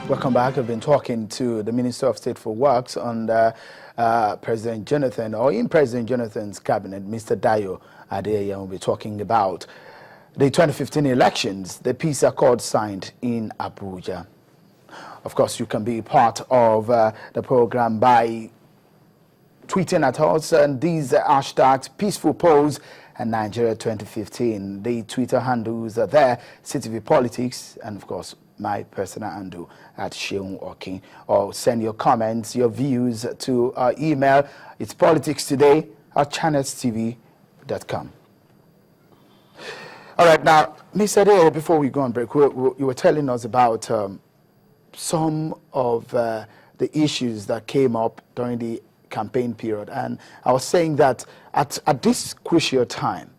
Welcome back. I've been talking to the Minister of State for Works on President Jonathan, or in President Jonathan's cabinet, Mr. Dayo Ayeye. We'll be talking about the 2015 elections, the peace accord signed in Abuja. Of course, you can be part of the program by tweeting at us, and these hashtags, Peaceful Polls and Nigeria 2015. The Twitter handles are there, CTV Politics, and of course, my personal handle at Sheung Okin. Or send your comments, your views to our email. It's politicstoday@channelstv.com. All right, now, Mr. Adeyeye, before we go on break, you were telling us about some of the issues that came up during the campaign period. And I was saying that at this crucial time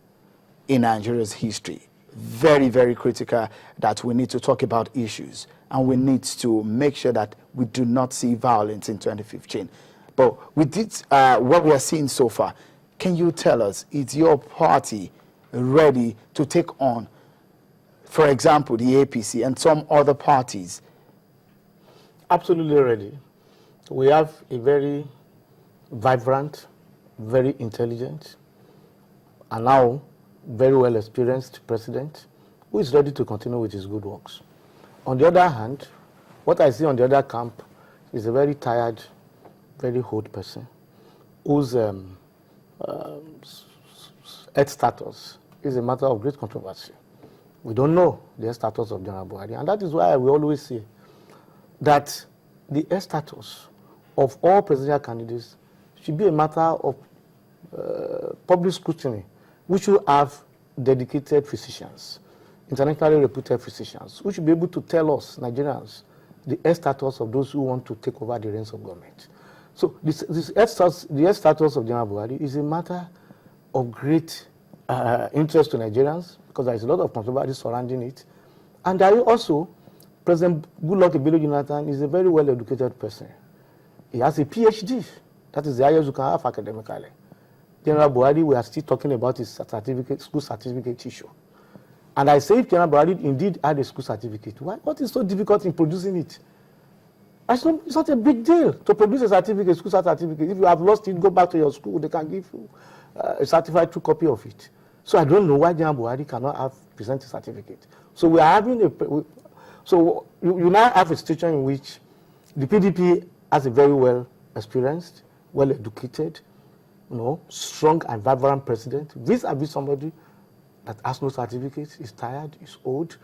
in Nigeria's history, very, very critical, that we need to talk about issues and we need to make sure that we do not see violence in 2015. But with this, what we are seeing so far, can you tell us, is your party ready to take on, for example, the APC and some other parties? Absolutely ready. We have a very vibrant, very intelligent, and now very well experienced president who is ready to continue with his good works. On the other hand, what I see on the other camp is a very tired, very old person whose health status is a matter of great controversy. We don't know the health status of General Buhari, and that is why we always say that the health status of all presidential candidates should be a matter of public scrutiny. We should have dedicated physicians, internationally reputed physicians, who should be able to tell us, Nigerians, the health status of those who want to take over the reins of government. So the health status of General Buhari is a matter of great interest to Nigerians because there is a lot of controversy surrounding it. And there is also, President Goodluck Jonathan is a very well-educated person. He has a PhD. That is the highest you can have academically. General Buhari, we are still talking about his certificate, school certificate issue. And I say if General Buhari indeed had a school certificate, what is so difficult in producing it? It's not a big deal to produce a certificate, school certificate. If you have lost it, go back to your school, they can give you a certified true copy of it. So I don't know why General Buhari cannot present a certificate. So we are having you now have a situation in which the PDP has a very well experienced, well educated, strong and vibrant president, vis-a-vis somebody that has no certificate, is tired, is old,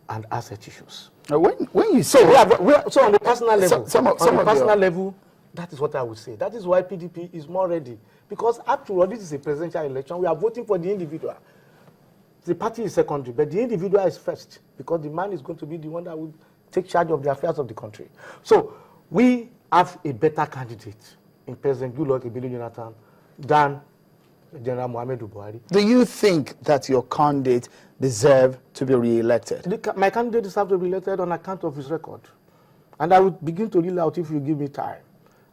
and has health issues. Now, when you say so on the personal level, level, that is what I would say. That is why PDP is more ready, because after all, this is a presidential election. We are voting for the individual. The party is secondary, but the individual is first, because the man is going to be the one that will take charge of the affairs of the country. So we have a better candidate in President Goodluck Jonathan than General Muhammadu Buhari. Do you think that your candidate deserves to be re-elected? My candidate deserves to be elected on account of his record. And I will begin to reel out if you give me time.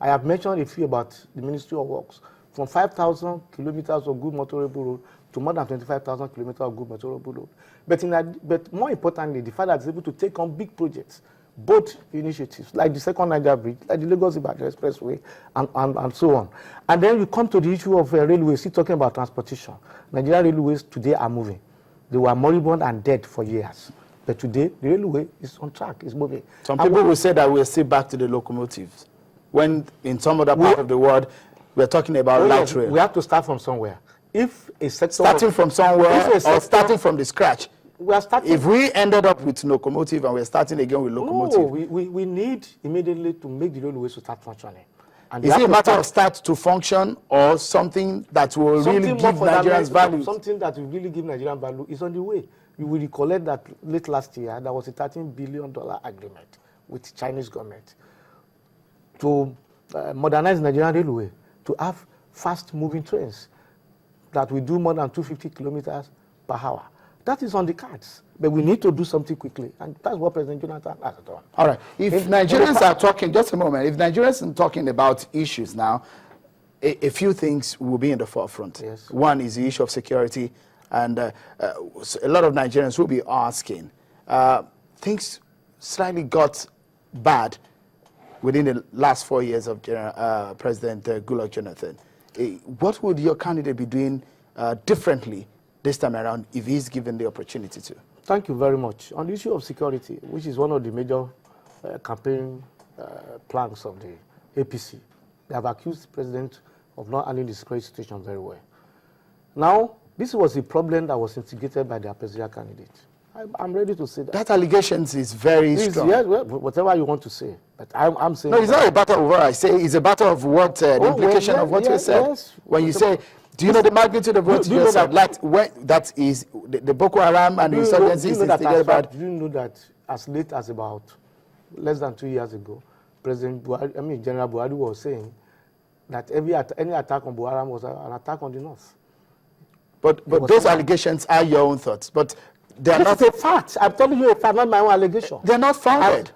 I have mentioned a few about the Ministry of Works. From 5,000 kilometers of good motorable road to more than 25,000 kilometers of good motorable road. But more importantly, the fact that it's able to take on big projects, both initiatives, like the second Niger Bridge, like the Lagos-Ibadan Expressway, and so on. And then you come to the issue of railways, still talking about transportation. Nigerian railways today are moving. They were moribund and dead for years. But today, the railway is on track, it's moving. Some people will say that we're still back to the locomotives, when in some other part of the world, we're talking about light rail. We have to start from somewhere. If a sector... Starting from somewhere or starting from the scratch. We are starting. If we ended up with locomotive and we're starting again with locomotive. No, we need immediately to make the railways to start functioning. And is it a matter of start to function or something that will really give Nigerians value? Something that will really give Nigerian value is on the way. You will recollect that late last year, there was a $13 billion agreement with the Chinese government to modernize Nigerian railway, to have fast-moving trains that will do more than 250 kilometers per hour. That is on the cards, but we need to do something quickly, and that's what President Jonathan has done. All right. If Nigerians are talking, just a moment, if Nigerians are talking about issues now, a few things will be in the forefront. Yes. One is the issue of security, and a lot of Nigerians will be asking, things slightly got bad within the last 4 years of President Goodluck Jonathan. What would your candidate be doing differently this time around if he's given the opportunity to? Thank you very much. On the issue of security, which is one of the major campaign planks of the APC, they have accused the president of not handling the security situation very well. Now, this was a problem that was instigated by their presidential candidate. I'm ready to say that. That allegations is very strong. Yes, well, whatever you want to say. But I'm saying... No, it's not a matter of what I say. It's a matter of what the implication of what you said. Yes. When you say, do you know the magnitude of what you said? Like, that is the Boko Haram and the insurgency is instigated by... Do you know that as late as about less than 2 years ago, President Buhari, General Buhari was saying that any attack on Boko Haram was an attack on the north. But those allegations are your own thoughts. But they're not a fact. I'm telling you a fact, not my own allegation. They're not founded.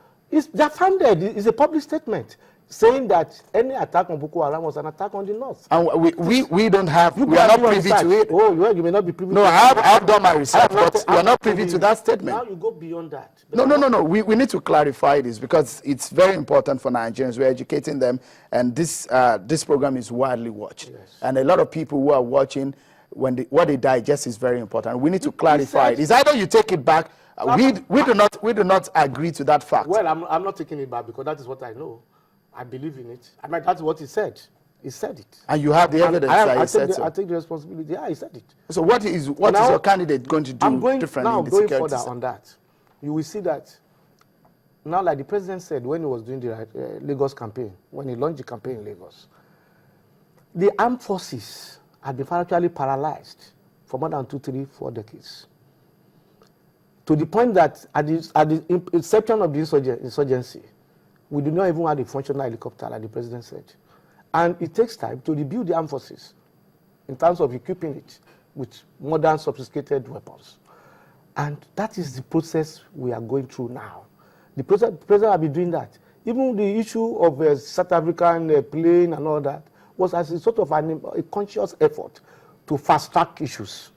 They're founded. It's a public statement saying that any attack on Boko Haram was an attack on the north. And we don't have, we are not privy to it. Oh, you may not be privy to it. No, I've done my research, but we are not privy to that statement. Now you go beyond that. No. We need to clarify this because it's very important for Nigerians. We're educating them, and this program is widely watched. Yes. And a lot of people who are watching, what they digest is very important. We need to clarify it. It's either you take it back. We do not agree to that fact. Well, I'm not taking it back because that is what I know. I believe in it. I mean, that's what he said. He said it. And you have the evidence that he said so. I take the responsibility. Yeah, he said it. So what is your candidate going to do differently in the security further system? on that. You will see that now, like the president said when he was doing the Lagos campaign, when he launched the campaign in Lagos, the armed forces had been virtually paralyzed for more than 2, 3, 4 decades. To the point that at the inception of the insurgency, we do not even have a functional helicopter, like the president said. And it takes time to rebuild the armed forces in terms of equipping it with modern, sophisticated weapons. And that is the process we are going through now. The president will be doing that. Even the issue of a South African plane and all that was as a sort of a conscious effort to fast-track issues.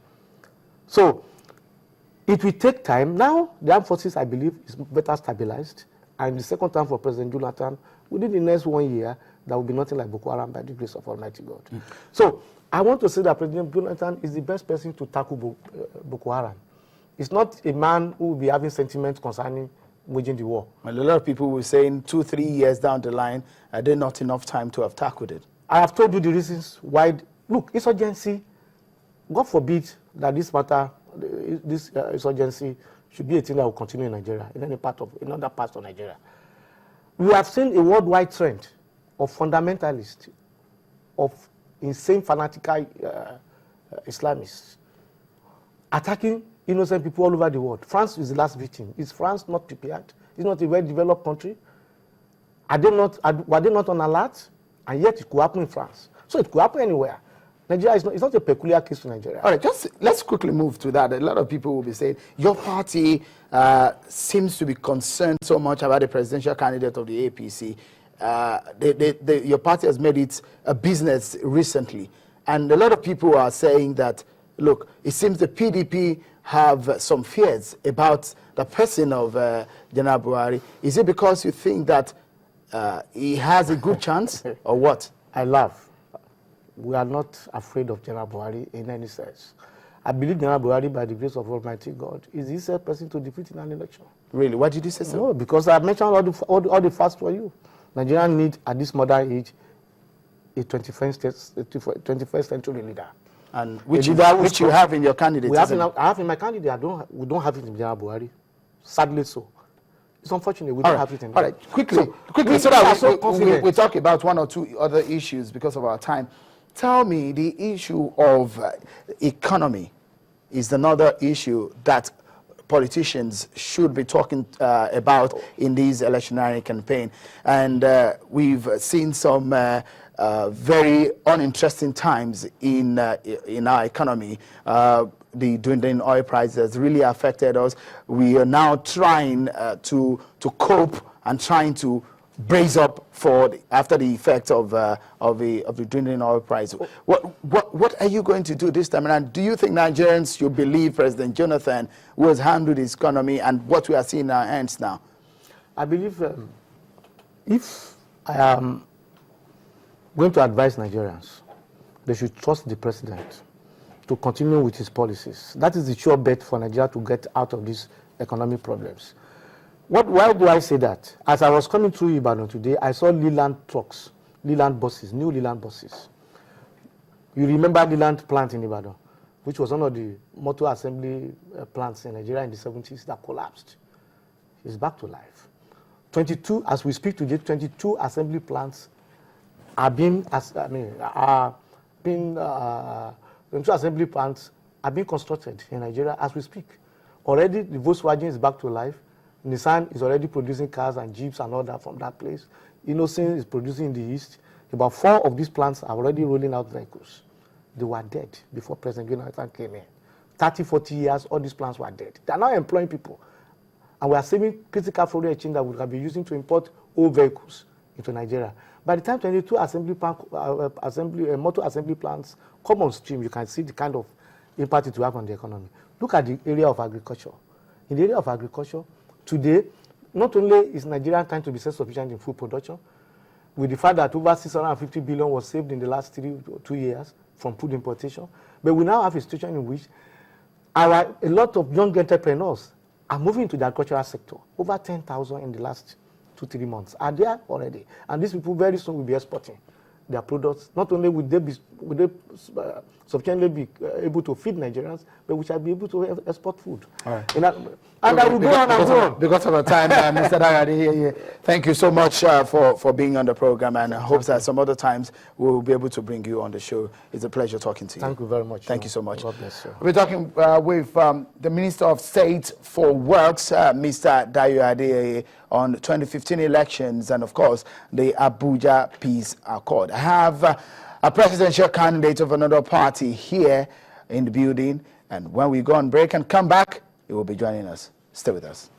So it will take time. Now, the armed forces, I believe, is better stabilized. And the second time for President Jonathan, within the next 1 year, there will be nothing like Boko Haram by the grace of Almighty God. So I want to say that President Jonathan is the best person to tackle Boko Haram. It's not a man who will be having sentiments concerning waging the war. Well, a lot of people were saying 2, 3 years down the line, are there not enough time to have tackled it? I have told you the reasons why. Look, insurgency, God forbid that this matter, this insurgency should be a thing that will continue in Nigeria, in other parts of Nigeria. We have seen a worldwide trend of fundamentalists, of insane fanatical Islamists attacking innocent people all over the world. France is the last victim. Is France not prepared? It's not a well-developed country. Were they not on alert? And yet it could happen in France. So it could happen anywhere. Nigeria is it's not a peculiar case to Nigeria. All right, let's quickly move to that. A lot of people will be saying, your party seems to be concerned so much about the presidential candidate of the APC. Your party has made it a business recently. And a lot of people are saying that, look, it seems the PDP have some fears about the person of General Buhari. Is it because you think that he has a good chance or what? I laugh. We are not afraid of General Buhari in any sense. I believe General Buhari, by the grace of Almighty God, is the easiest person to defeat in an election. Really? Why did you say so? No, because I mentioned all the facts for you. Nigeria need, at this modern age, a 21st century leader. And which you have in your candidate? I have in my candidate. We don't have it in General Buhari. Sadly so. It's unfortunate we don't have it in. All right, quickly, so that we talk about 1 or 2 other issues because of our time. Tell me, the issue of economy is another issue that politicians should be talking about in this electionary campaign. And we've seen some very uninteresting times in our economy. The dwindling oil prices has really affected us. We are now trying to cope and trying to brace up after the effect of the dwindling oil price. What are you going to do this time around? Do you think Nigerians should believe President Jonathan, who has handled his economy and what we are seeing in our hands now? I believe if I am going to advise Nigerians, they should trust the president to continue with his policies. That is the sure bet for Nigeria to get out of these economic problems. Why do I say that? As I was coming through Ibadan today, I saw Leland trucks, Leland buses, new Leland buses. You remember Leland plant in Ibadan, which was one of the motor assembly plants in Nigeria in the 70s that collapsed. It's back to life. 22, as we speak today, 22 assembly plants are being, 22 assembly plants are being constructed in Nigeria as we speak. Already the Volkswagen is back to life. Nissan is already producing cars and Jeeps and all that from that place. Innocent is producing in the east. About 4 of these plants are already rolling out vehicles. They were dead before President Jonathan came in. 30, 40 years, all these plants were dead. They are now employing people. And we are saving critical foreign exchange that we have been using to import old vehicles into Nigeria. By the time 22 motor assembly plants come on stream, you can see the kind of impact it will have on the economy. Look at the area of agriculture. In the area of agriculture, today, not only is Nigeria trying to be self-sufficient in food production, with the fact that over 650 billion was saved in the last 2 years from food importation, but we now have a situation in which a lot of young entrepreneurs are moving into the agricultural sector. Over 10,000 in the last 2-3 months are there already. And these people very soon will be exporting their products. Not only will they sufficiently be able to feed Nigerians, but we shall be able to export food. All right. And I will go on and go on. Because of the time, Mr. Dayo Ayeye, thank you so much for being on the program, and I hope that some other times we will be able to bring you on the show. It's a pleasure talking to you. Thank you very much. Thank you so much. God bless you. We're talking with the Minister of State for Works, Mr. Dayo Ayeye, on 2015 elections and, of course, the Abuja Peace Accord. I have a presidential candidate of another party here in the building, and when we go on break and come back, he will be joining us. Stay with us.